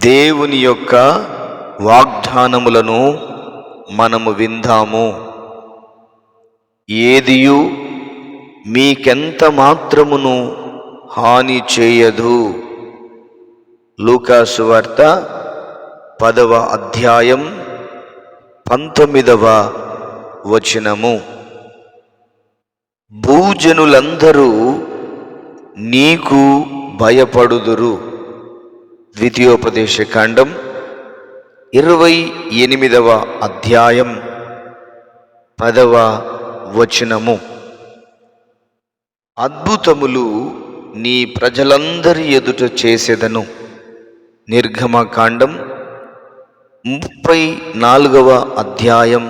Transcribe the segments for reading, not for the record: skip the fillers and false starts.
దేవుని యొక్క వాగ్దానములను మనము విందాము. ఏదియు మీకెంత మాత్రమును హాని చేయదు. లూకా సువార్త 10వ అధ్యాయం 19వ వచనము. భూజనులందరూ నీకు భయపడుదురు. ద్వితీయోపదేశకాండం 28వ అధ్యాయం 10వ వచనము. అద్భుతములు నీ ప్రజలందరి ఎదుట చేసేదను. నిర్గమకాండం 34వ అధ్యాయం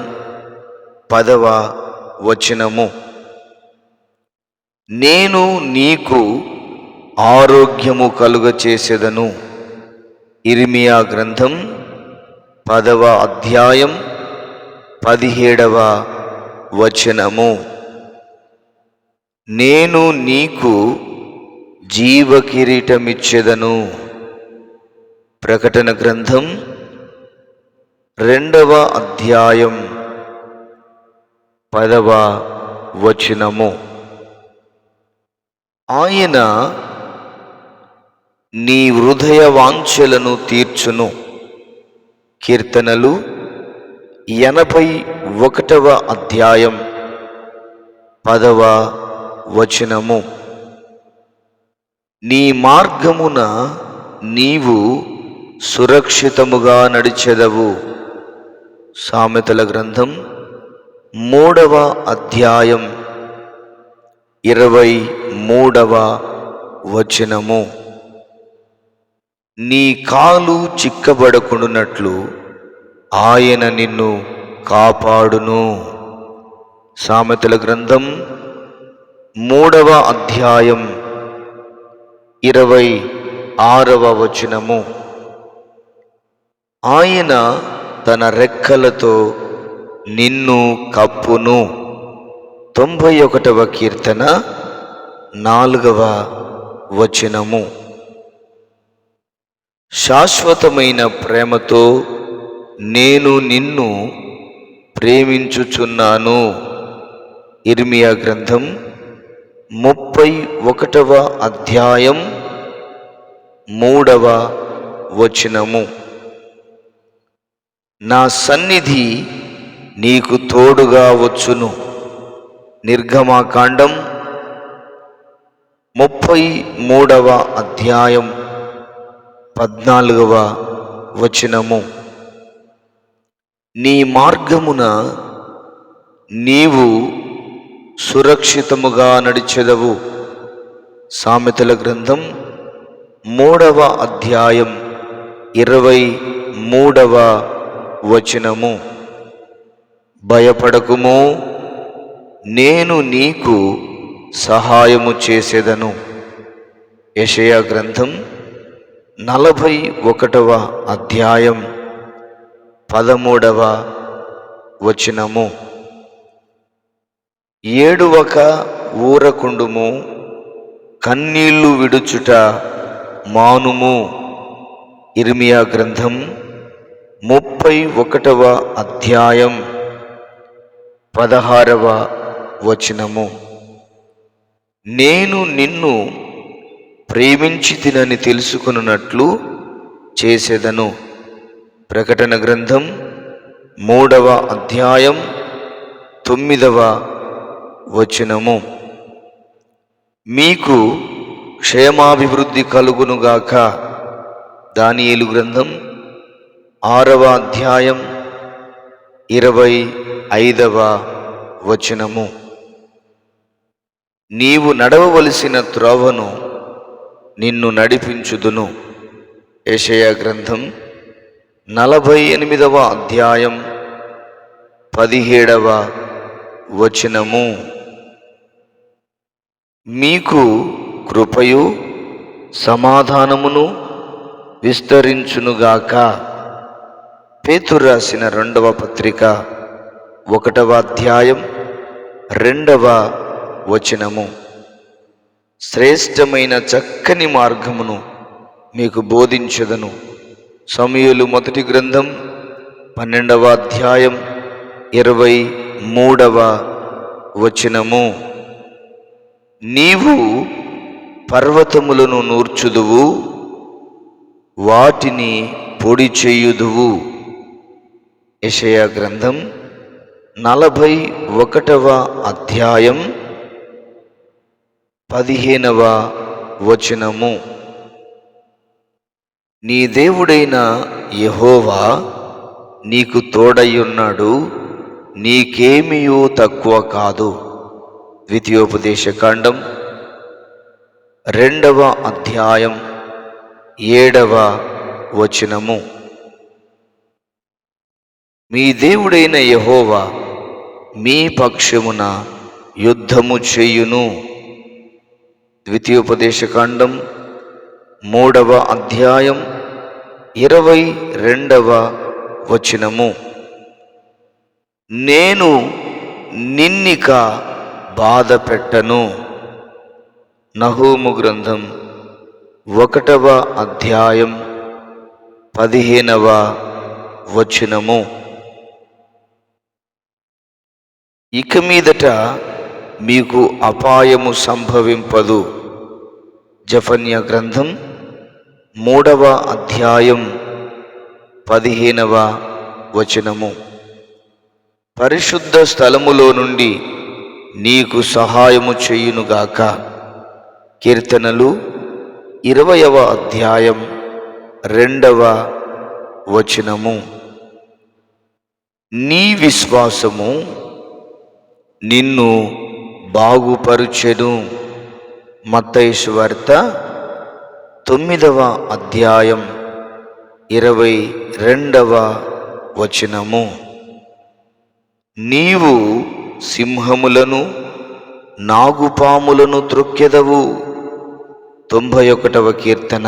10వ వచనము. నేను నీకు ఆరోగ్యము కలుగచేసేదను. ఇర్మియా గ్రంథం 10వ అధ్యాయం 17వ వచనము. నేను నీకు జీవ కిరీటమిచ్చెదను. ప్రకటన గ్రంథం 2వ అధ్యాయం 10వ వచనము. ఆయన నీ హృదయ వాంఛలను తీర్చును. కీర్తనలు 81వ అధ్యాయం 10వ వచనము. నీ మార్గమున నీవు సురక్షితముగా నడిచెదవు. సామెతల గ్రంథం 3వ అధ్యాయం 23వ వచనము. నీ కాలు చిక్కబడకుండునట్లు ఆయన నిన్ను కాపాడును. సామెతల గ్రంథం 3వ అధ్యాయం 26వ వచనము. ఆయన తన రెక్కలతో నిన్ను కప్పును. 91వ కీర్తన 4వ వచనము. శాశ్వతమైన ప్రేమతో నేను నిన్ను ప్రేమించుచున్నాను. ఇర్మియా గ్రంథం 31వ అధ్యాయం 3వ వచనము. నా సన్నిధి నీకు తోడుగా వచ్చును. నిర్గమకాండం 33వ అధ్యాయం 14వ వచనము. నీ మార్గమున నీవు సురక్షితముగా నడిచెదవు. సామెతల గ్రంథం 3వ అధ్యాయం 23వ వచనము. భయపడకుము, నేను నీకు సహాయము చేసేదను. యెషయా గ్రంథం 41వ అధ్యాయం 13వ వచనము. ఏడువక ఊరకుండుము, కన్నీళ్లు విడుచుట మానుము. ఇర్మియా గ్రంథం 31వ అధ్యాయం 16వ వచనము. నేను నిన్ను ప్రేమించితినని తెలుసుకొనున్నట్లు చేసేదను. ప్రకటన గ్రంథం 3వ అధ్యాయం 9వ వచనము. మీకు క్షేమాభివృద్ధి కలుగునుగాక. దానియేలు గ్రంథం 6వ అధ్యాయం 25వ వచనము. నీవు నడవవలసిన త్రోవను నిన్ను నడిపించుదును. యెషయా గ్రంథం 48వ అధ్యాయం 17వ వచనము. మీకు కృపయు సమాధానమును విస్తరించునుగాక. పేతురు రాసిన 2వ పత్రిక 1వ అధ్యాయం 2వ వచనము. శ్రేష్టమైన చక్కని మార్గమును మీకు బోధించెదను. సమూయేలు మొదటి గ్రంథం 12వ అధ్యాయం 23వ వచనము. నీవు పర్వతములను నూర్చుదువు, వాటిని పొడి చేయుదువు. యెషయా గ్రంథం 41వ అధ్యాయం 15వ వచనము. నీ దేవుడైన యెహోవా నీకు తోడయ్యున్నాడు, నీకేమీయూ తక్కువ కాదు. ద్వితీయోపదేశకాండం 2వ అధ్యాయం 7వ వచనము. మీ దేవుడైన యెహోవా మీ పక్షమున యుద్ధము చేయును. ద్వితీయోపదేశకాండం 3వ అధ్యాయం 22వ వచనము. నేను నిన్నిక బాధ పెట్టను. నహూము గ్రంథం 1వ అధ్యాయం 15వ వచనము. ఇక మీదట మీకు అపాయము సంభవింపదు. జెఫన్యా గ్రంథం 3వ అధ్యాయం 15వ వచనము. పరిశుద్ధ స్థలములో నుండి నీకు సహాయము చేయునుగాక. కీర్తనలు 20వ అధ్యాయం 2వ వచనము. నీ విశ్వాసము నిన్ను బాగుపరుచెను. మత్తయి సువార్త 9వ అధ్యాయం 22వ వచనము. నీవు సింహములను నాగుపాములను త్రొక్కెదవు. 91వ కీర్తన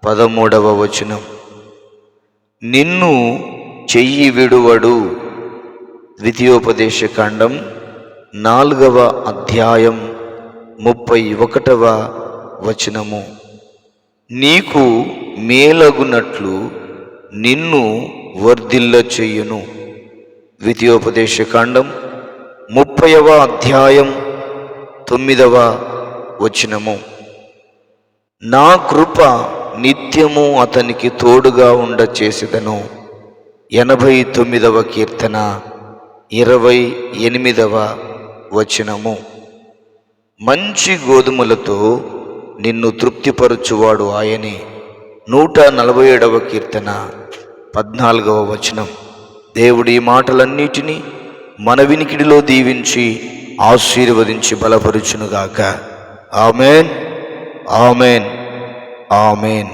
13వ వచనం. నిన్ను చెయ్యి విడువడు. ద్వితీయోపదేశకాండం 4వ అధ్యాయం 31వ వచనము. నీకు మేలగునట్లు నిన్ను వర్ధిల్ల చెయ్యును. ద్వితీయోపదేశకాండం 30వ అధ్యాయం 9వ వచనము. నా కృప నిత్యము అతనికి తోడుగా ఉండ చేసేదను. 89వ కీర్తన 28వ వచనము. మంచి గోధుమలతో నిన్ను తృప్తిపరచువాడు ఆయనే. 147వ కీర్తన 14వ వచనం. దేవుడి మాటలన్నిటినీ మన వినికిడిలో దీవించి ఆశీర్వదించి బలపరుచునుగాక. ఆమేన్, ఆమేన్, ఆమేన్.